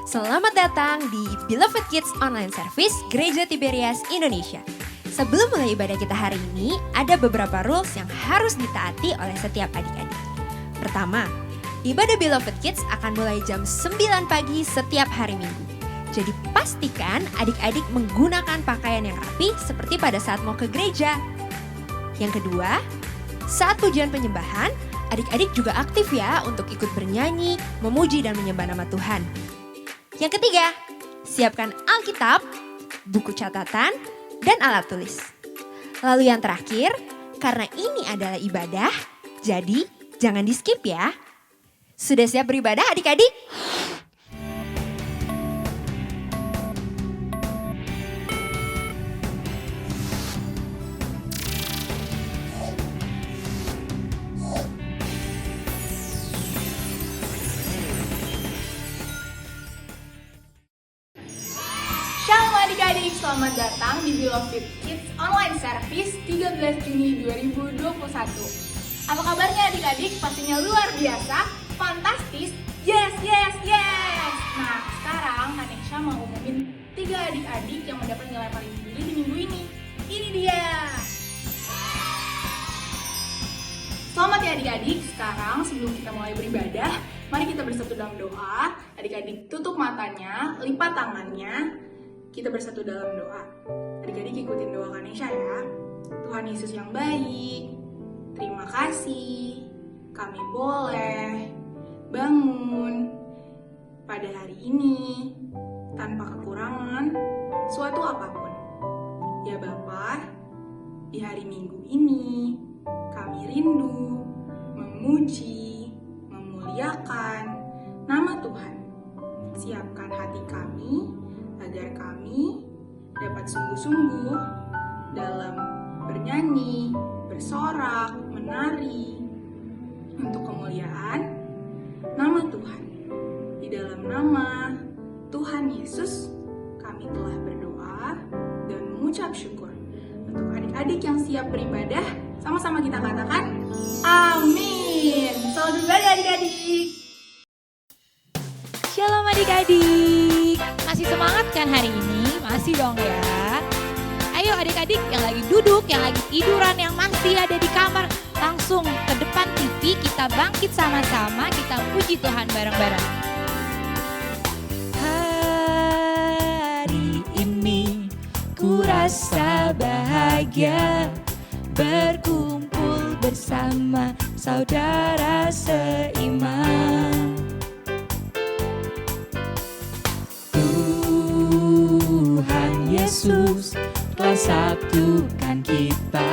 Selamat datang di Beloved Kids Online Service Gereja Tiberias Indonesia. Sebelum mulai ibadah kita hari ini, ada beberapa rules yang harus ditaati oleh setiap adik-adik. Pertama, ibadah Beloved Kids akan mulai jam 9 pagi setiap hari Minggu. Jadi pastikan adik-adik menggunakan pakaian yang rapi seperti pada saat mau ke gereja. Yang kedua, saat pujian penyembahan, adik-adik juga aktif ya untuk ikut bernyanyi, memuji dan menyembah nama Tuhan. Yang ketiga, siapkan Alkitab, buku catatan, dan alat tulis. Lalu yang terakhir, karena ini adalah ibadah, jadi jangan di skip ya. Sudah siap beribadah adik-adik? Shalom adik-adik, selamat datang di Beloved Kids Online Service 13 Juni 2021. Apa kabarnya adik-adik? Pastinya luar biasa, fantastis, yes! Nah, sekarang Kanesha mau umumin 3 adik-adik yang mendapat nilai paling tinggi di minggu ini. Ini dia! Selamat ya adik-adik, sekarang sebelum kita mulai beribadah, mari kita bersatu dalam doa. Adik-adik tutup matanya, lipat tangannya. Kita bersatu dalam doa. Adik-adik ikutin doa Kanesha ya. Tuhan Yesus yang baik, terima kasih kami boleh bangun pada hari ini tanpa kekurangan suatu apapun. Ya Bapa, di hari Minggu ini kami rindu memuji, memuliakan nama Tuhan. Siapkan hati kami agar kami dapat sungguh-sungguh dalam bernyanyi, bersorak, menari untuk kemuliaan nama Tuhan. Di dalam nama Tuhan Yesus kami telah berdoa dan mengucap syukur. Untuk adik-adik yang siap beribadah, sama-sama kita katakan amin. Selamat beribadah adik-adik. Shalom adik-adik, masih semangat kan hari ini? Masih dong ya. Ayo adik-adik yang lagi duduk, yang lagi tiduran, yang masih ada di kamar, langsung ke depan TV, kita bangkit sama-sama, kita puji Tuhan bareng-bareng. Hari ini ku rasa bahagia, berkumpul bersama saudara seiman. Yesus telah satukan kita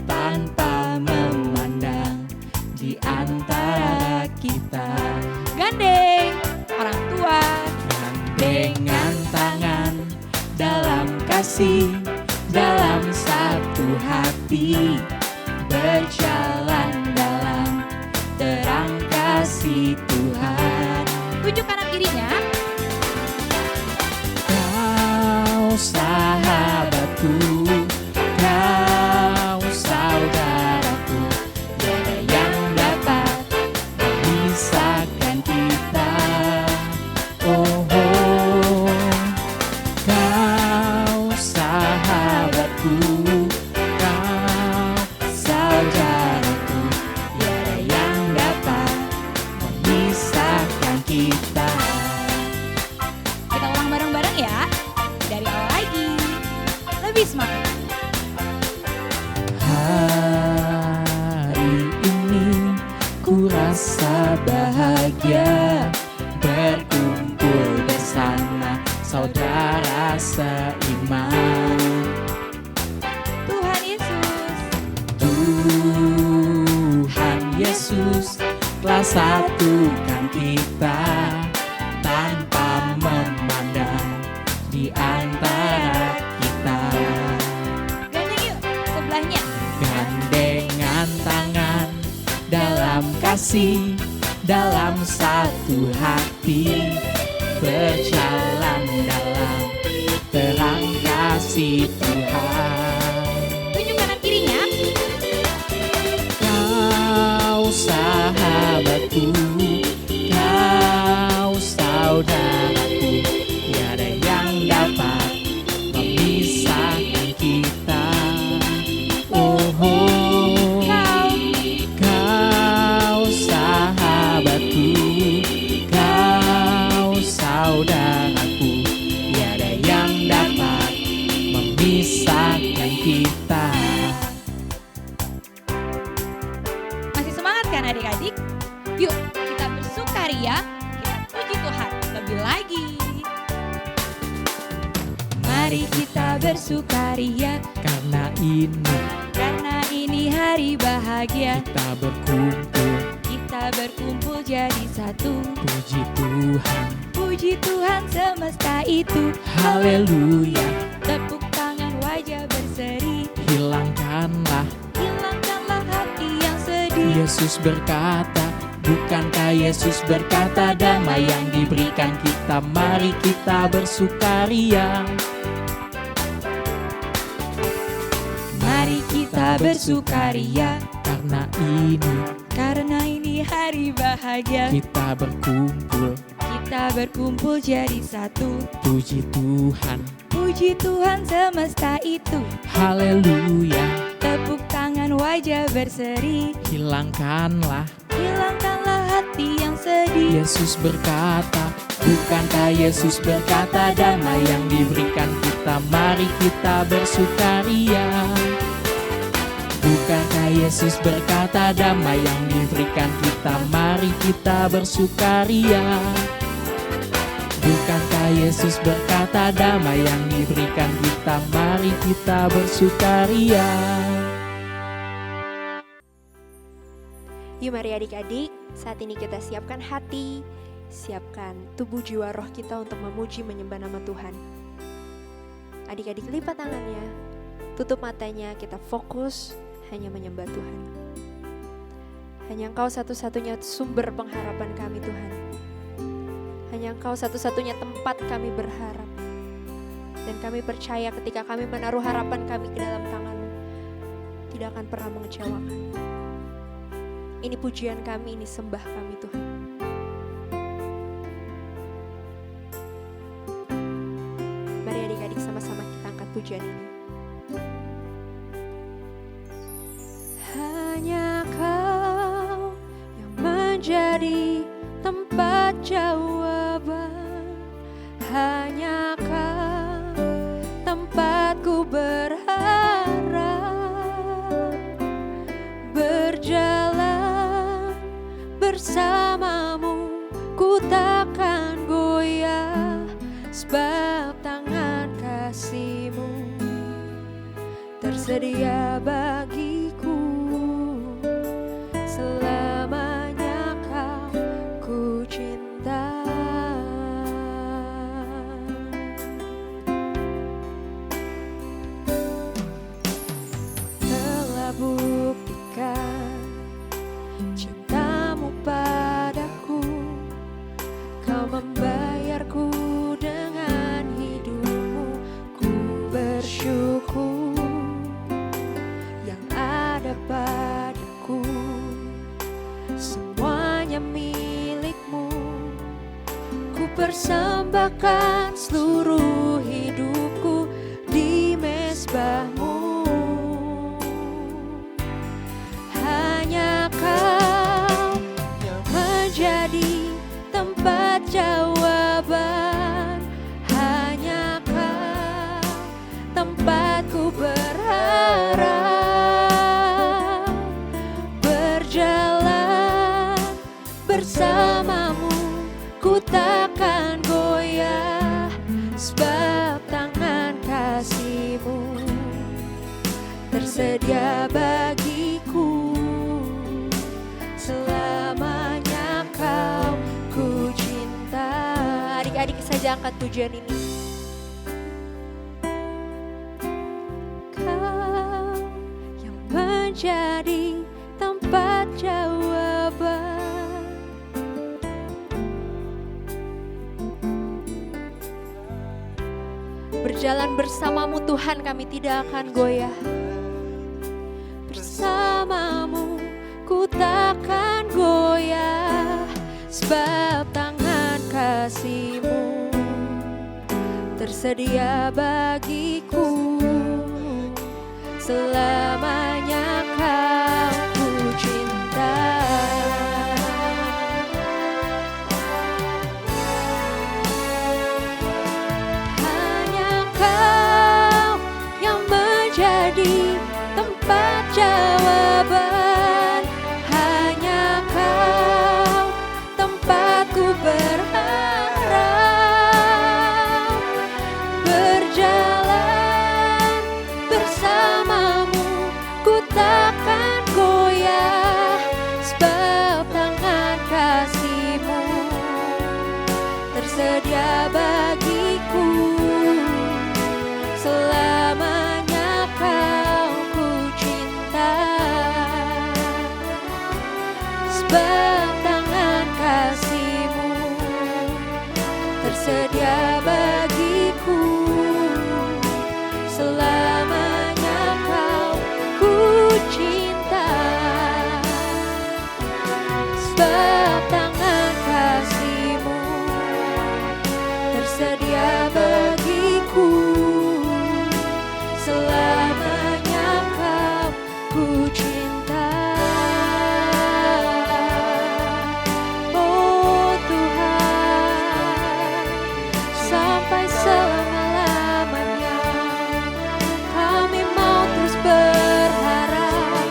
tanpa memandang di antara kita. Gandeng orang tua, gandengan tangan dalam kasih, dalam satu hati, berjalan dalam terang kasih Tuhan. Tunjuk kanan kirinya. Sahabatku, kau saudaraku, tiada yang dapat memisahkan kita. Oh, kau sahabatku, kau saudaraku, tiada yang dapat memisahkan kita. Kita ulang bareng-bareng ya. Dari awal lagi, lebih semangat. Hari ini ku rasa bahagia, berkumpul bersama saudara seiman. Tuhan Yesus, Tuhan Yesus telah satukan kita tanpa memandang di antara kita. Gandeng yuk sebelahnya. Gandengan tangan dalam kasih, dalam satu hati, berjalan dalam terang kasih Tuhan. Tunjuk kanan kirinya. Kau sahabatku, kau saudara. Kau saudaraku, tiada yang dapat memisahkan kita. Masih semangat kan adik-adik? Yuk kita bersukaria, kita puji Tuhan lebih lagi. Mari kita bersukaria Karena ini hari bahagia. kita Berkumpul jadi satu. puji Tuhan, Semesta itu. haleluya. Tepuk tangan, wajah berseri. Hilangkanlah, hati yang sedih. Yesus berkata, bukankah Yesus berkata damai yang diberikan kita, mari kita bersukaria. Mari kita bersukaria, Karena ini hari bahagia. kita berkumpul jadi satu. puji Tuhan semesta itu. haleluya. Tepuk tangan, wajah berseri. Hilangkanlah, hati yang sedih. Yesus berkata, bukankah Yesus berkata damai yang diberikan kita, mari kita bersukaria. Bukankah Yesus berkata damai yang diberikan kita, mari kita bersukaria. Bukankah Yesus berkata damai yang diberikan kita, mari kita bersukaria. Yuk mari adik-adik, saat ini kita siapkan hati, siapkan tubuh jiwa roh kita untuk memuji menyembah nama Tuhan. Adik-adik lipat tangannya, tutup matanya, kita fokus hanya menyembah Tuhan. Hanya Engkau satu-satunya sumber pengharapan kami Tuhan. Hanya Engkau satu-satunya tempat kami berharap. Dan kami percaya ketika kami menaruh harapan kami ke dalam tangan-Mu, tidak akan pernah mengecewakan. Ini pujian kami, ini sembah kami Tuhan. Mari adik-adik sama-sama kita angkat pujian ini. Hanya Kau yang menjadi tempat jawaban. Hanya Kau tempatku berharap. Berjalan bersamamu, ku takkan goyah, sebab tangan kasih-Mu tersedia bagiku. Selamanya Kau ku cinta. Telah buktikan cinta-Mu padaku. Kau membayarku dengan hidup-Mu. Ku bersyukur yang ada padaku. Semuanya milik-Mu. Ku persembahkan seluruh hidupku di mezbah-Mu. Hanya Kau yang menjadi tempat jawaban. Hanya Kau tempatku berharap. Berjalan bersamamu, ku takkan goyah, sebab tangan kasih-Mu tersedia bagiku. Selamanya Kau ku cinta. Adik-adik saja angkat pujian ini. Kau yang menjadi tempat jawaban. Berjalan bersama-Mu Tuhan, kami tidak akan goyah. Bersama-Mu ku takkan goyah, sebab tangan kasih-Mu tersedia bagiku. Selamanya Kau ku cinta. tersedia bagiku. Selamanya kau ku cinta, sebab tangan kasih-Mu tersedia bagiku. Selamanya kau ku cinta, sebab tangan kasih-Mu tersedia bagiku. Selamanya kau ku cinta. Oh Tuhan, sampai selama-lamanya kami mau terus berharap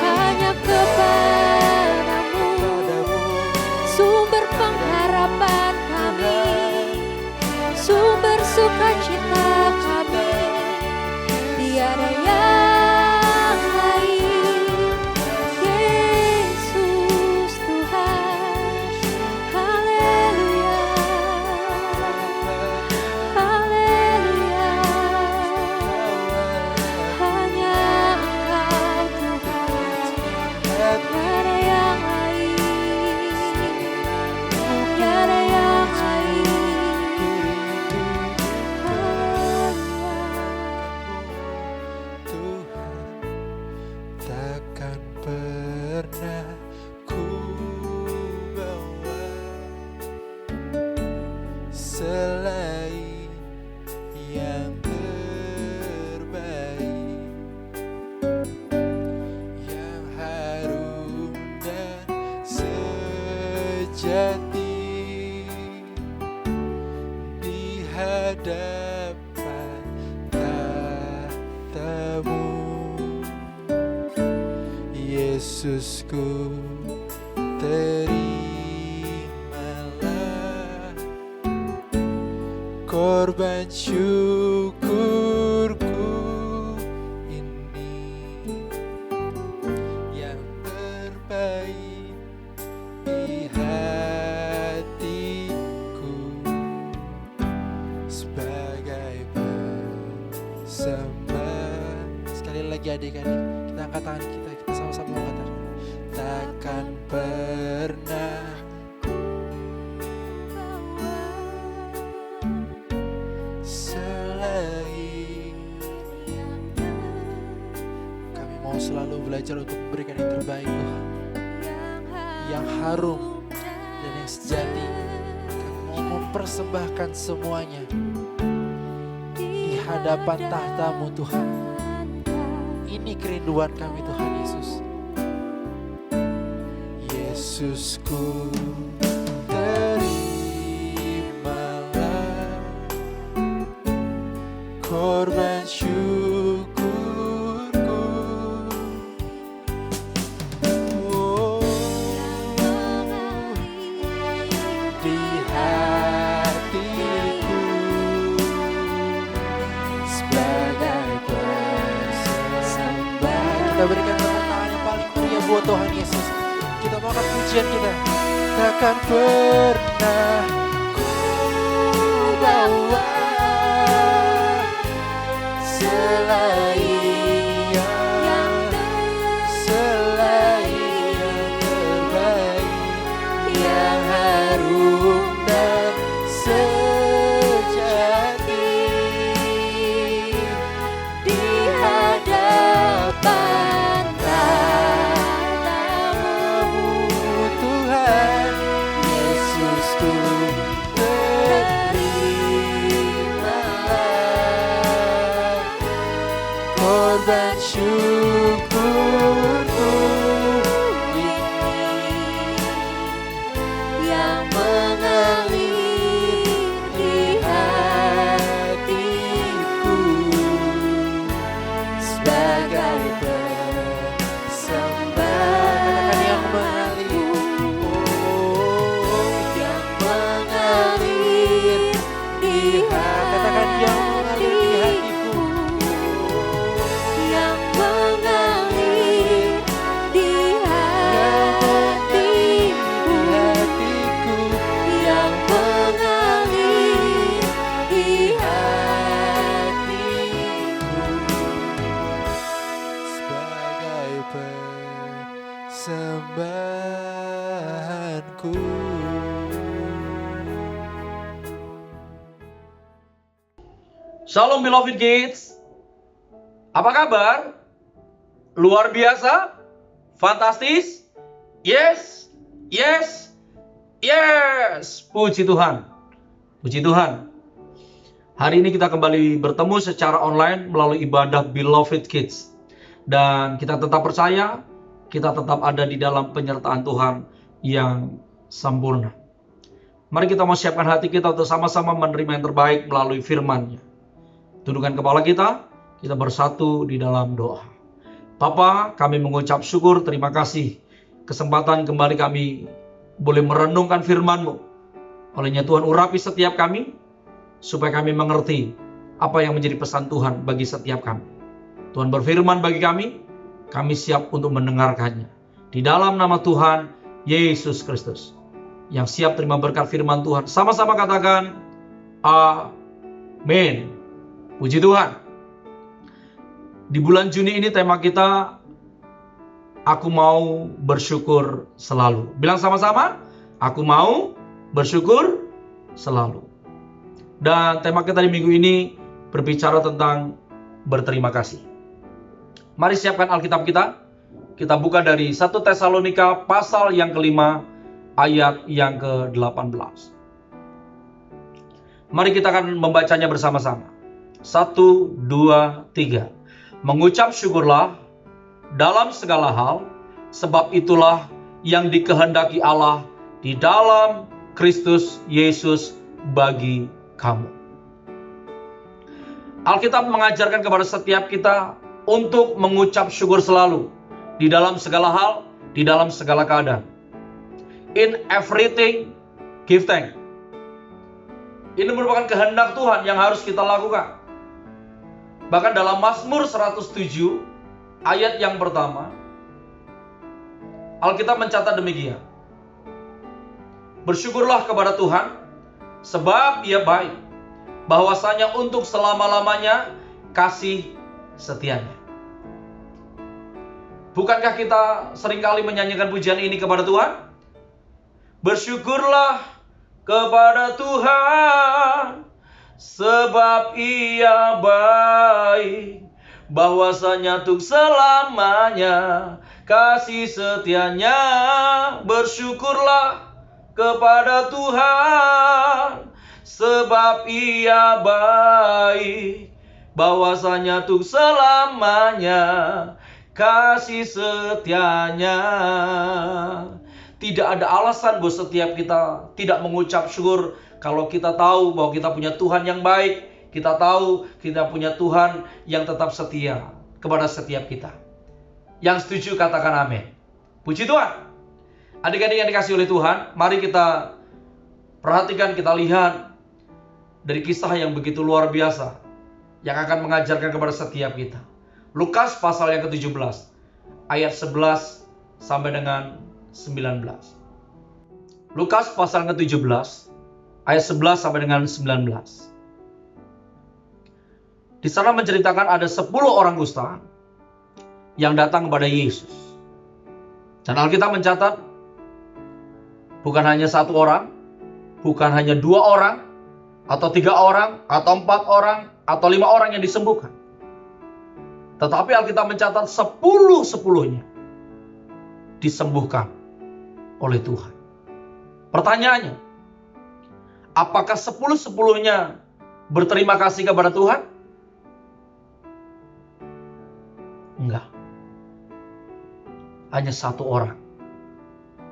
hanya kepadamu, sumber pengharapan kami, sumber sukacita kami. Tiada yang lain, Yesus Tuhan. Haleluya, haleluya. Hanya Engkau Tuhan, tiada yang lain, tiada yang lain. Tuhan, takkan pernah ku bawa selain yang terbaik, yang harum dan sejati di hadapan tahta-Mu. Yesusku, terimalah korban syukurku ini, yang terbaik di hatiku, sebagai persembahan. Sekali lagi adik-adik, kita angkat tangan kita sama-sama mengatakan, takkan pernah selain. Kami mau selalu belajar untuk memberikan yang terbaik Tuhan, yang harum dan yang sejati. Kami mau mempersembahkan semuanya di hadapan tahta-Mu Tuhan. Ini kerinduan kami Tuhan Yesus. Yesusku, terimalah korban syukurku. Oh, di hatiku, sebagai persembahan. Kita berikan tepuk tangan yang paling meriah buat Tuhan Yesus. Kita mau angkat pujian kita. Takkan pernah ku bawa selain yang terbaik, yang harum dan sejati di hadapan tahta-Mu Tuhan. Yesusku, terimalah korban syukurku ini, yang mengalir di hatiku, sebagai persembahan. Katakan yang mengalir, oh, yang mengalir di hati. Katakan yang mengalir di hatiku, yang mengalir aku. Shalom beloved kids. Apa kabar? Luar biasa? Fantastis? Yes. Yes. Yes. Puji Tuhan. Puji Tuhan. Hari ini kita kembali bertemu secara online melalui ibadah Beloved Kids. Dan kita tetap percaya, kita tetap ada di dalam penyertaan Tuhan yang sempurna. Mari kita mau siapkan hati kita untuk sama-sama menerima yang terbaik melalui firman-Nya. Tundukkan kepala kita bersatu di dalam doa. Bapa, kami mengucap syukur, terima kasih. Kesempatan kembali kami boleh merenungkan firman-Mu. Olehnya Tuhan urapi setiap kami, supaya kami mengerti apa yang menjadi pesan Tuhan bagi setiap kami. Tuhan berfirman bagi kami siap untuk mendengarkannya. Di dalam nama Tuhan Yesus Kristus, yang siap terima berkat firman Tuhan, sama-sama katakan, amin. Puji Tuhan. Di bulan Juni ini tema kita, aku mau bersyukur selalu. Bilang sama-sama, aku mau bersyukur selalu. Dan tema kita di minggu ini berbicara tentang berterima kasih. Mari siapkan Alkitab kita. Kita buka dari 1 Tesalonika pasal yang kelima, ayat yang ke-18. Mari kita akan membacanya bersama-sama. 1, 2, 3. Mengucap syukurlah dalam segala hal, sebab itulah yang dikehendaki Allah di dalam Kristus Yesus bagi kamu. Alkitab mengajarkan kepada setiap kita untuk mengucap syukur selalu di dalam segala hal, di dalam segala keadaan. In everything, give thanks. Ini merupakan kehendak Tuhan yang harus kita lakukan. Bahkan dalam Mazmur 107 ayat yang pertama, Alkitab mencatat demikian. Bersyukurlah kepada Tuhan, sebab Ia baik, bahwasanya untuk selama-lamanya kasih setianya. Bukankah kita seringkali menyanyikan pujian ini kepada Tuhan? Bersyukurlah kepada Tuhan, sebab Ia baik, bahwasanya untuk selamanya kasih setianya. Bersyukurlah kepada Tuhan, sebab Ia baik, bahwasanya untuk selamanya kasih setianya. Tidak ada alasan buat setiap kita tidak mengucap syukur kalau kita tahu bahwa kita punya Tuhan yang baik. Kita tahu kita punya Tuhan yang tetap setia kepada setiap kita. Yang setuju katakan amin. Puji Tuhan. Adik-adik yang dikasihi oleh Tuhan, mari kita perhatikan, kita lihat dari kisah yang begitu luar biasa yang akan mengajarkan kepada setiap kita. Lukas pasal yang ke-17 ayat 11 sampai dengan 19. Lukas pasal ke-17 ayat 11 sampai dengan 19. Di sana menceritakan ada 10 orang kusta yang datang kepada Yesus. Dan Alkitab mencatat bukan hanya 1 orang, bukan hanya 2 orang, atau 3 orang, atau 4 orang, atau 5 orang yang disembuhkan. Tetapi Alkitab mencatat 10-10-nya disembuhkan oleh Tuhan. Pertanyaannya, apakah 10-10-nya berterima kasih kepada Tuhan? Enggak. Hanya 1 orang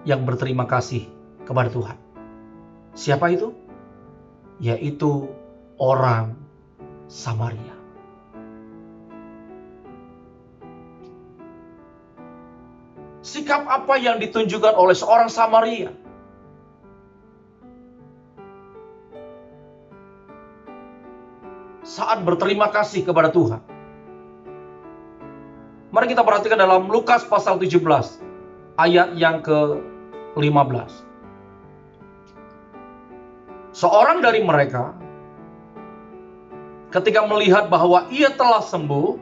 yang berterima kasih kepada Tuhan. Siapa itu? Yaitu orang Samaria. Sikap apa yang ditunjukkan oleh seorang Samaria? Saat berterima kasih kepada Tuhan. Mari kita perhatikan dalam Lukas pasal 17 ayat yang ke-15. Seorang dari mereka ketika melihat bahwa ia telah sembuh,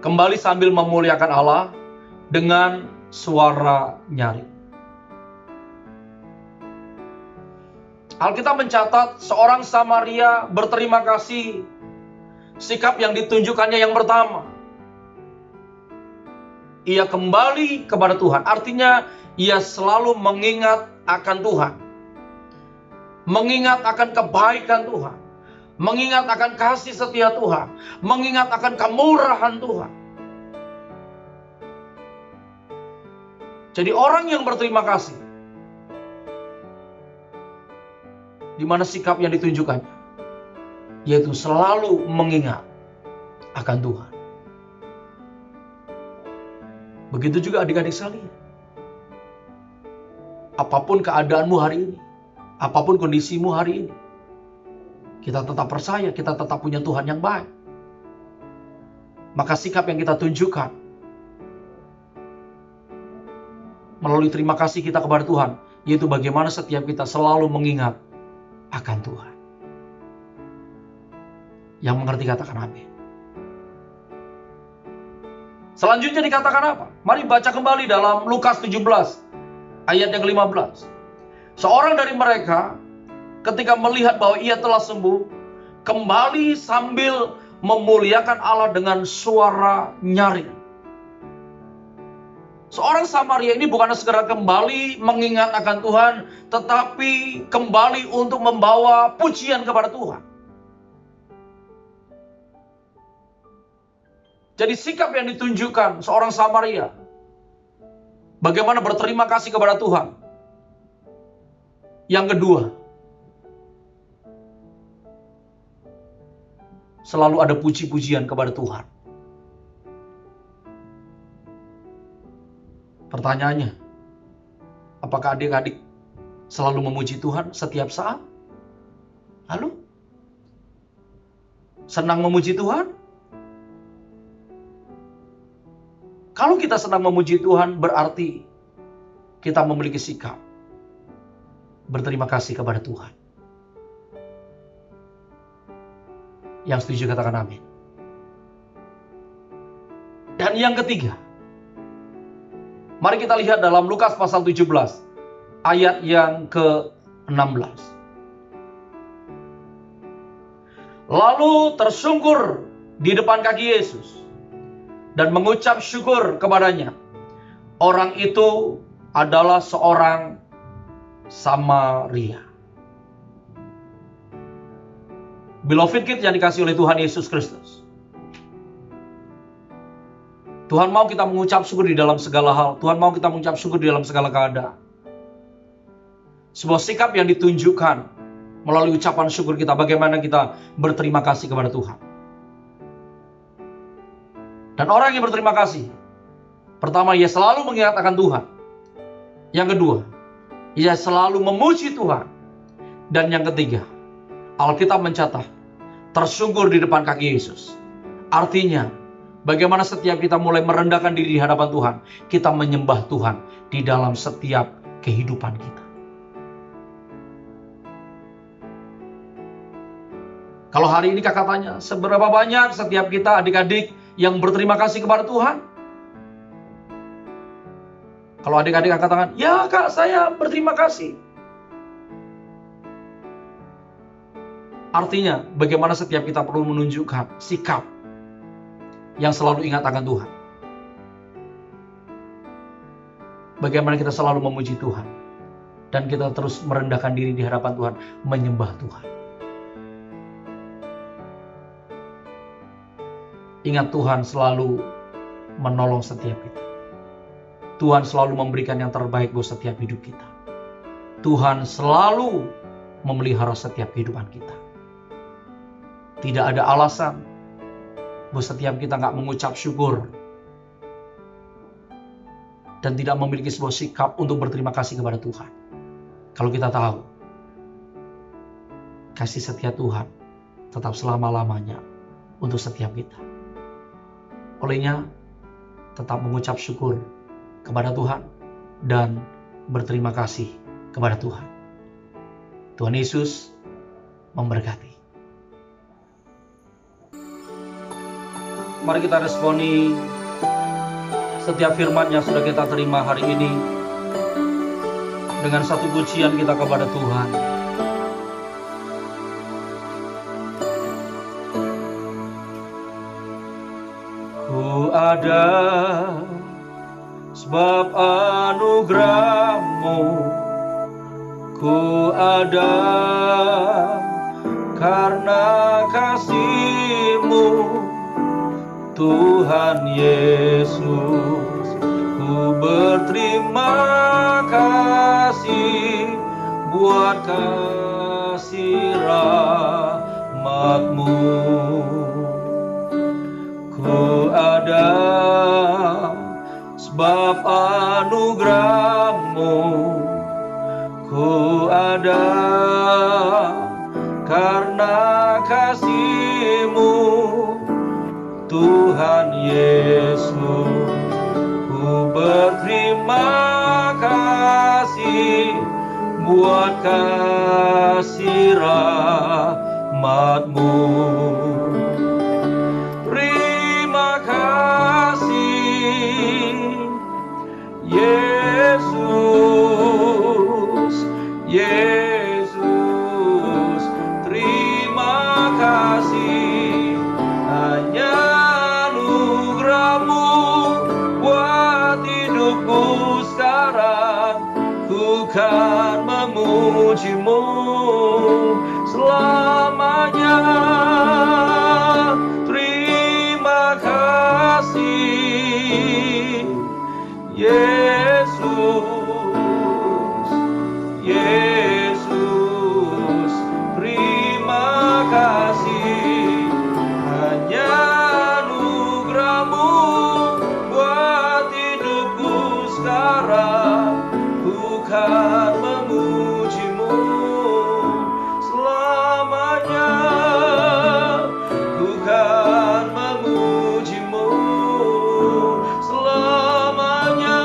kembali sambil memuliakan Allah dengan suara nyaring. Alkitab mencatat seorang Samaria berterima kasih. Sikap yang ditunjukkannya yang pertama, ia kembali kepada Tuhan. Artinya ia selalu mengingat akan Tuhan, mengingat akan kebaikan Tuhan, mengingat akan kasih setia Tuhan, mengingat akan kemurahan Tuhan. Jadi orang yang berterima kasih, di mana sikap yang ditunjukkannya, yaitu selalu mengingat akan Tuhan. Begitu juga adik-adik sekalian. Apapun keadaanmu hari ini, apapun kondisimu hari ini, kita tetap percaya, kita tetap punya Tuhan yang baik. Maka sikap yang kita tunjukkan melalui terima kasih kita kepada Tuhan, yaitu bagaimana setiap kita selalu mengingat akan Tuhan. Yang mengerti katakan amin. Selanjutnya dikatakan apa? Mari baca kembali dalam Lukas 17 ayat yang ke-15. Seorang dari mereka ketika melihat bahwa ia telah sembuh, kembali sambil memuliakan Allah dengan suara nyaring. Seorang Samaria ini bukan segera kembali mengingat akan Tuhan, tetapi kembali untuk membawa pujian kepada Tuhan. Jadi sikap yang ditunjukkan seorang Samaria, bagaimana berterima kasih kepada Tuhan. Yang kedua, selalu ada puji-pujian kepada Tuhan. Pertanyaannya, apakah adik-adik selalu memuji Tuhan setiap saat? Lalu, senang memuji Tuhan? Kalau kita senang memuji Tuhan, berarti kita memiliki sikap berterima kasih kepada Tuhan. Yang setuju katakan amin. Dan yang ketiga, mari kita lihat dalam Lukas pasal 17 ayat yang ke-16. Lalu tersungkur di depan kaki Yesus dan mengucap syukur kepadanya. Orang itu adalah seorang Samaria. Beloved kids yang dikasihi oleh Tuhan Yesus Kristus, Tuhan mau kita mengucap syukur di dalam segala hal. Tuhan mau kita mengucap syukur di dalam segala keadaan. Sebuah sikap yang ditunjukkan melalui ucapan syukur kita, bagaimana kita berterima kasih kepada Tuhan. Dan orang yang berterima kasih, pertama, ia selalu mengingat akan Tuhan. Yang kedua, ia selalu memuji Tuhan. Dan yang ketiga, Alkitab mencatat, tersungkur di depan kaki Yesus. Artinya, bagaimana setiap kita mulai merendahkan diri di hadapan Tuhan, kita menyembah Tuhan di dalam setiap kehidupan kita. Kalau hari ini kakak tanya, seberapa banyak setiap kita adik-adik yang berterima kasih kepada Tuhan? Kalau adik-adik akan katakan, ya kak, saya berterima kasih. Artinya, bagaimana setiap kita perlu menunjukkan sikap yang selalu ingat akan Tuhan. Bagaimana kita selalu memuji Tuhan. Dan kita terus merendahkan diri di hadapan Tuhan, menyembah Tuhan. Ingat, Tuhan selalu menolong setiap kita. Tuhan selalu memberikan yang terbaik buat setiap hidup kita. Tuhan selalu memelihara setiap kehidupan kita. Tidak ada alasan buat setiap kita nggak mengucap syukur dan tidak memiliki sebuah sikap untuk berterima kasih kepada Tuhan. Kalau kita tahu kasih setia Tuhan tetap selama-lamanya untuk setiap kita. Olehnya, tetap mengucap syukur kepada Tuhan dan berterima kasih kepada Tuhan. Tuhan Yesus memberkati. Mari kita responi setiap firman yang sudah kita terima hari ini dengan satu pujian kita kepada Tuhan. ada, sebab anugerah-Mu. Ku ada karena kasih-Mu, Tuhan Yesus. Ku berterima kasih buat kasih rahmat-Mu. Ku ada sebab anugerah-Mu. Ku ada karena kasih-Mu, Tuhan Yesus. Ku berterima kasih buat kasih rahmat-Mu. Terima kasih Yesus, Yesus. Terima kasih, hanya anugerah-Mu buat hidupku sekarang. Ku kan memuji-Mu selamanya. Terima kasih Yesus, Yesus. Terima kasih, hanya anugerah-Mu buat hidupku sekarang. Ku kan memuji-Mu selamanya. Ku kan memuji-Mu selamanya.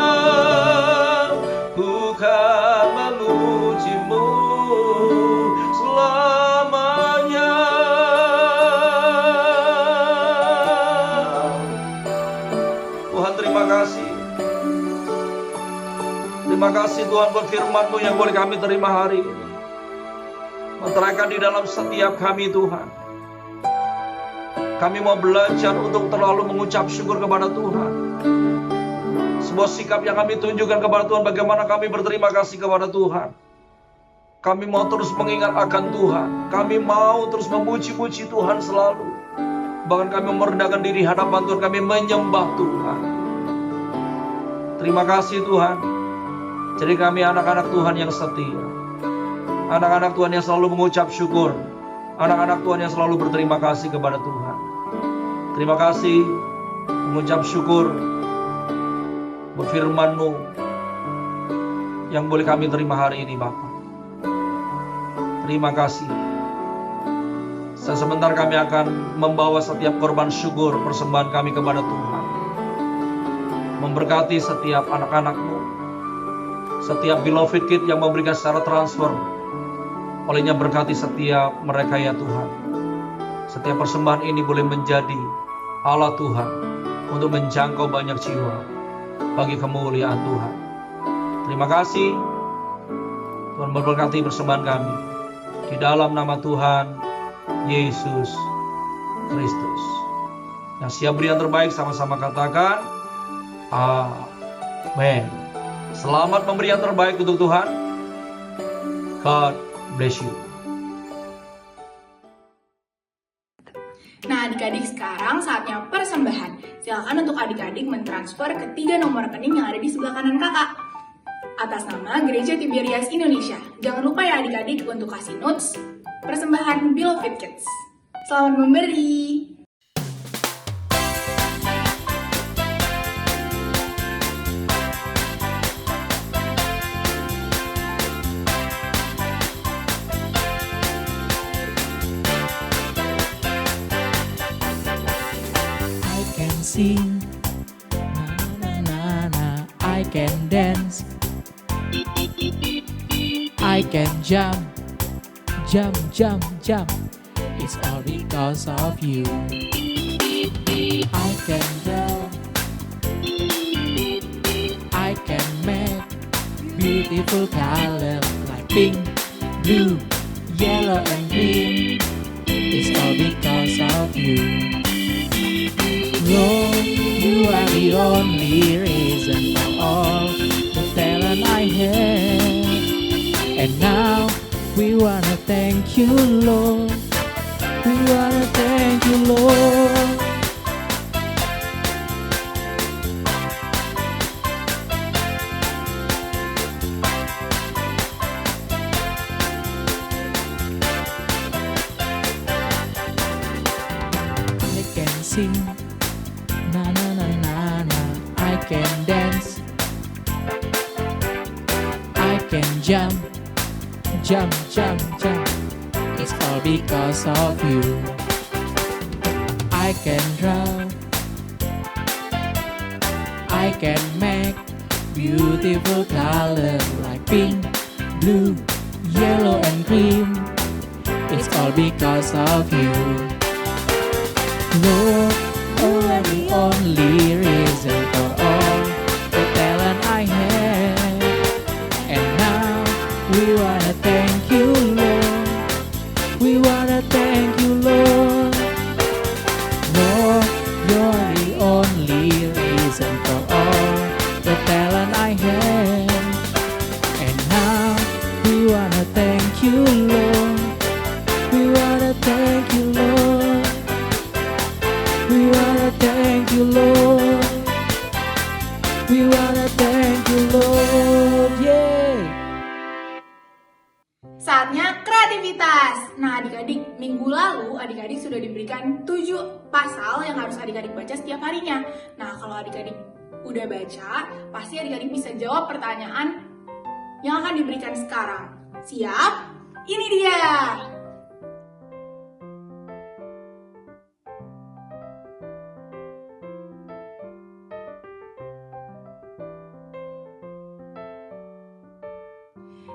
Ku kan memuji-Mu selamanya. Tuhan, terima kasih. Terima kasih Tuhan buat firman-Mu yang boleh kami terima hari ini. Menerangkan di dalam setiap kami Tuhan. Kami mau belajar untuk terlalu mengucap syukur kepada Tuhan. Sebuah sikap yang kami tunjukkan kepada Tuhan, bagaimana kami berterima kasih kepada Tuhan. Kami mau terus mengingat akan Tuhan. Kami mau terus memuji-puji Tuhan selalu. Bahkan kami merendahkan diri hadapan Tuhan. Kami menyembah Tuhan. Terima kasih Tuhan. Jadi kami anak-anak Tuhan yang setia. Anak-anak Tuhan yang selalu mengucap syukur. Anak-anak Tuhan yang selalu berterima kasih kepada Tuhan. Terima kasih, mengucap syukur buat firman-Mu yang boleh kami terima hari ini Bapa. Terima kasih. Sebentar kami akan membawa setiap korban syukur persembahan kami kepada Tuhan. Memberkati setiap anak-anak-Mu, setiap beloved kid yang memberikan secara transfer. Olehnya berkati setiap mereka ya Tuhan. Setiap persembahan ini boleh menjadi Allah Tuhan untuk menjangkau banyak jiwa bagi kemuliaan Tuhan. Terima kasih. Tuhan memberkati persembahan kami di dalam nama Tuhan Yesus Kristus. Yang siap beri yang terbaik sama-sama katakan amin. Selamat memberi yang terbaik untuk Tuhan. God bless you. Nah adik-adik, sekarang saatnya persembahan. Silakan untuk adik-adik mentransfer ke 3 nomor rekening yang ada di sebelah kanan kakak. Atas nama Gereja Tiberias Indonesia. Jangan lupa ya adik-adik untuk kasih notes persembahan Beloved Kids. Selamat memberi. Sing, na na na, I can dance, I can jump, jump, jump, jump. It's all because of you. I can draw, I can make beautiful color like pink, blue, yellow and green. It's all because of you. Lord, You are the only reason for all the talent I have. And now we wanna thank you, Lord. We wanna thank you, Lord. I can sing, na na na na na. I can dance, I can jump, jump, jump, jump. It's all because of you. I can draw, I can make beautiful color like pink, blue, yellow and green. It's all because of you. Lord, you are the only reason for all the talent I have. And now we wanna thank you, Lord. We wanna thank you, Lord. Lord, you're the only reason for all the talent I have. And now we wanna thank you, Lord. We wanna thank you, Lord. We wanna thank you, Lord. We wanna thank you, Lord. Yeah. Saatnya kreativitas. Nah adik-adik, minggu lalu adik-adik sudah diberikan 7 pasal yang harus adik-adik baca setiap harinya. Nah kalau adik-adik udah baca, pasti adik-adik bisa jawab pertanyaan yang akan diberikan sekarang. Siap? Ini dia!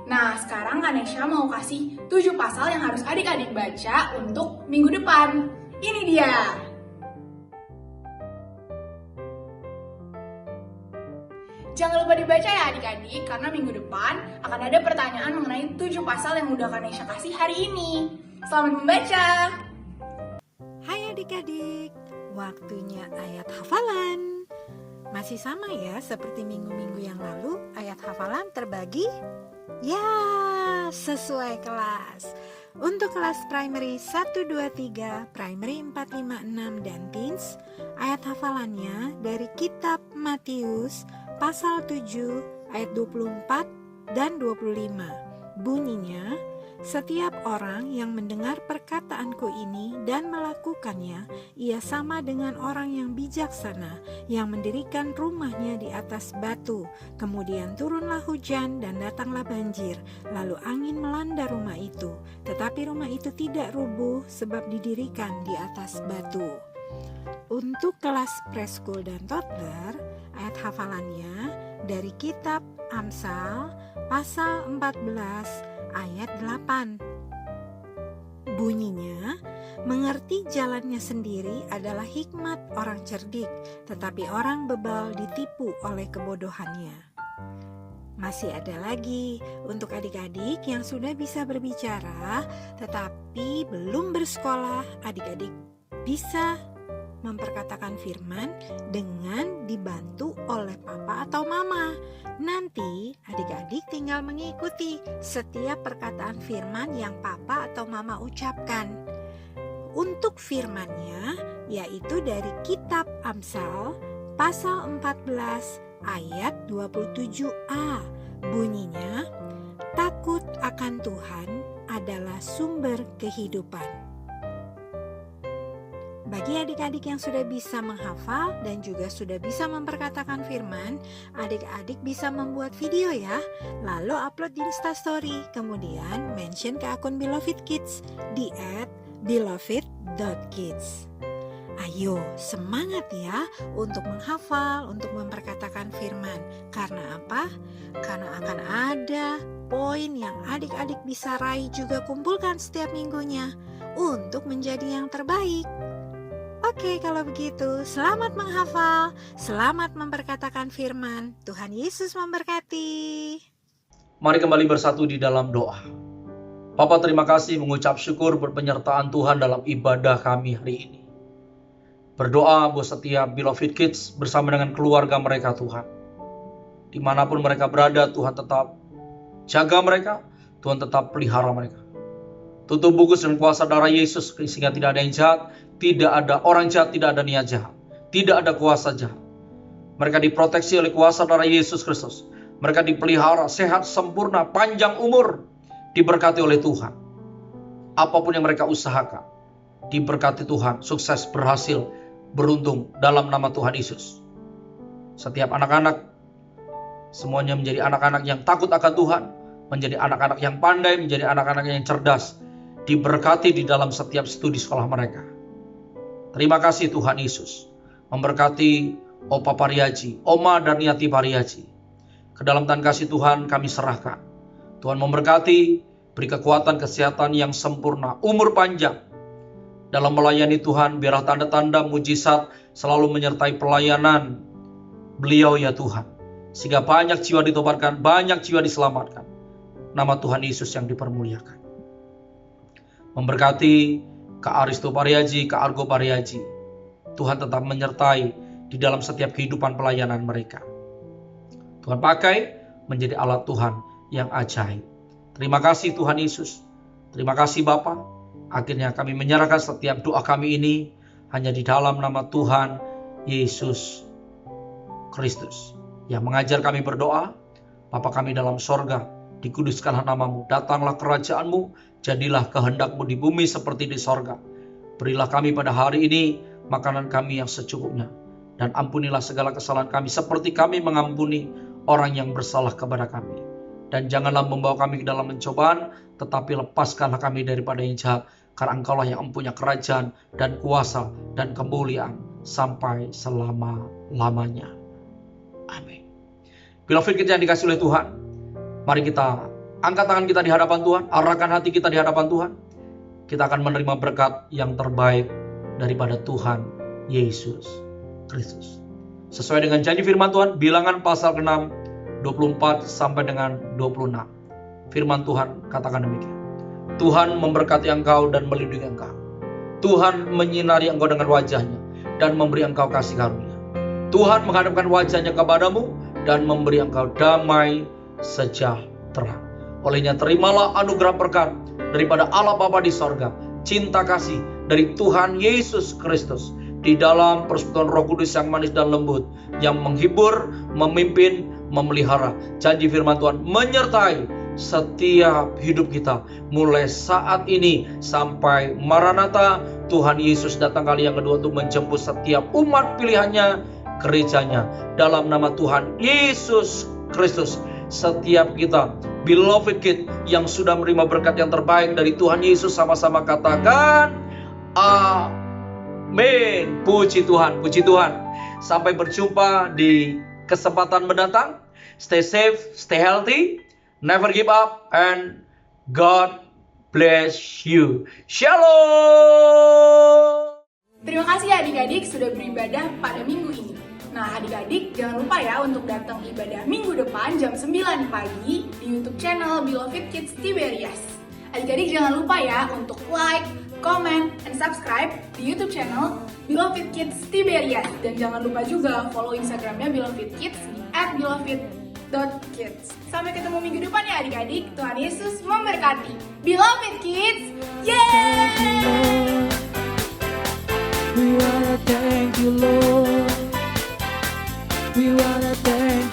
Nah, sekarang Kanesha mau kasih 7 pasal yang harus adik-adik baca untuk minggu depan. Ini dia. Jangan lupa dibaca ya adik-adik, karena minggu depan akan ada pertanyaan mengenai 7 pasal yang udah Kanesha kasih hari ini. Selamat membaca! Hai adik-adik, waktunya ayat hafalan. Masih sama ya seperti minggu-minggu yang lalu, ayat hafalan terbagi ya sesuai kelas. Untuk kelas primary 1, 2, 3, primary 4, 5, 6, dan teens, ayat hafalannya dari kitab Matius pasal 7 ayat 24 dan 25. Bunyinya, setiap orang yang mendengar perkataanku ini dan melakukannya, ia sama dengan orang yang bijaksana yang mendirikan rumahnya di atas batu. Kemudian turunlah hujan dan datanglah banjir, lalu angin melanda rumah itu. Tetapi rumah itu tidak rubuh sebab didirikan di atas batu. Untuk kelas preschool dan toddler, ayat hafalannya dari kitab Amsal pasal 14 ayat 8. Bunyinya, mengerti jalannya sendiri adalah hikmat orang cerdik, tetapi orang bebal ditipu oleh kebodohannya. Masih ada lagi untuk adik-adik yang sudah bisa berbicara tetapi belum bersekolah. Adik-adik bisa memperkatakan firman dengan dibantu oleh papa atau mama. Nanti adik-adik tinggal mengikuti setiap perkataan firman yang papa atau mama ucapkan. Untuk firmannya yaitu dari kitab Amsal pasal 14 ayat 27a. Bunyinya, takut akan Tuhan adalah sumber kehidupan. Bagi adik-adik yang sudah bisa menghafal dan juga sudah bisa memperkatakan firman, adik-adik bisa membuat video ya, lalu upload di Instastory, kemudian mention ke akun Beloved Kids di @beloved.kids. Ayo semangat ya untuk menghafal, untuk memperkatakan firman. Karena apa? Karena akan ada poin yang adik-adik bisa raih juga kumpulkan setiap minggunya untuk menjadi yang terbaik. Oke, kalau begitu, selamat menghafal, selamat memperkatakan firman. Tuhan Yesus memberkati. Mari kembali bersatu di dalam doa. Papa terima kasih mengucap syukur berpenyertaan Tuhan dalam ibadah kami hari ini. Berdoa buat setiap Beloved Kids bersama dengan keluarga mereka Tuhan. Dimanapun mereka berada, Tuhan tetap jaga mereka, Tuhan tetap pelihara mereka. Tutup bungkus dengan kuasa darah Yesus sehingga tidak ada yang jahat, tidak ada orang jahat, tidak ada niat jahat, tidak ada kuasa jahat. Mereka diproteksi oleh kuasa darah Yesus Kristus. Mereka dipelihara, sehat, sempurna, panjang umur, diberkati oleh Tuhan. Apapun yang mereka usahakan, diberkati Tuhan, sukses, berhasil, beruntung dalam nama Tuhan Yesus. Setiap anak-anak, semuanya menjadi anak-anak yang takut akan Tuhan, menjadi anak-anak yang pandai, menjadi anak-anak yang cerdas, diberkati di dalam setiap studi sekolah mereka. Terima kasih Tuhan Yesus, memberkati Opa Pariaji, Oma dan Yati Pariaji. Ke dalam tangan kasih Tuhan kami serahkan. Tuhan memberkati, beri kekuatan kesehatan yang sempurna, umur panjang. Dalam melayani Tuhan, biarlah tanda-tanda mujizat selalu menyertai pelayanan beliau ya Tuhan. Sehingga banyak jiwa ditobatkan, banyak jiwa diselamatkan. Nama Tuhan Yesus yang dipermuliakan. Memberkati Kak Aristo Pariaji, Kak Argo Pariaji. Tuhan tetap menyertai di dalam setiap kehidupan pelayanan mereka. Tuhan pakai menjadi alat Tuhan yang ajaib. Terima kasih Tuhan Yesus. Terima kasih Bapa. Akhirnya kami menyerahkan setiap doa kami ini hanya di dalam nama Tuhan Yesus Kristus yang mengajar kami berdoa. Bapa kami dalam sorga, dikuduskanlah namamu, datanglah kerajaanmu, jadilah kehendakmu di bumi seperti di sorga. Berilah kami pada hari ini makanan kami yang secukupnya, dan ampunilah segala kesalahan kami seperti kami mengampuni orang yang bersalah kepada kami. Dan janganlah membawa kami ke dalam pencobaan, tetapi lepaskanlah kami daripada yang jahat, karena Engkaulah yang mempunyai kerajaan dan kuasa dan kemuliaan sampai selama-lamanya. Amin. Beloved kita yang dikasih oleh Tuhan, mari kita angkat tangan kita di hadapan Tuhan, arahkan hati kita di hadapan Tuhan. Kita akan menerima berkat yang terbaik daripada Tuhan Yesus Kristus. Sesuai dengan janji firman Tuhan, Bilangan pasal ke-6, 24 sampai dengan 26. Firman Tuhan katakan demikian. Tuhan memberkati engkau dan melindungi engkau. Tuhan menyinari engkau dengan wajahnya dan memberi engkau kasih karunia. Tuhan menghadapkan wajahnya kepadamu dan memberi engkau damai sejahtera. Olehnya terimalah anugerah berkat daripada Allah Bapa di sorga, cinta kasih dari Tuhan Yesus Kristus di dalam persekutuan Roh Kudus yang manis dan lembut, yang menghibur, memimpin, memelihara. Janji firman Tuhan menyertai setiap hidup kita mulai saat ini sampai Maranatha, Tuhan Yesus datang kali yang kedua untuk menjemput setiap umat pilihannya, gerejanya. Dalam nama Tuhan Yesus Kristus, setiap kita Beloved Kid yang sudah menerima berkat yang terbaik dari Tuhan Yesus, sama-sama katakan amin. Puji Tuhan, puji Tuhan. Sampai berjumpa di kesempatan mendatang. Stay safe, stay healthy, never give up, and God bless you. Shalom. Terima kasih adik-adik sudah beribadah pada minggu ini. Nah adik-adik jangan lupa ya untuk datang ibadah minggu depan jam 9 pagi di YouTube channel Beloved Kids Tiberias. Adik-adik jangan lupa ya untuk like, comment, and subscribe di YouTube channel Beloved Kids Tiberias. Dan jangan lupa juga follow Instagramnya Beloved Kids di @beloved.kids. Sampai ketemu minggu depan ya adik-adik. Tuhan Yesus memberkati. Beloved Kids, yeay! We wanna thank you, Lord. We wanna thank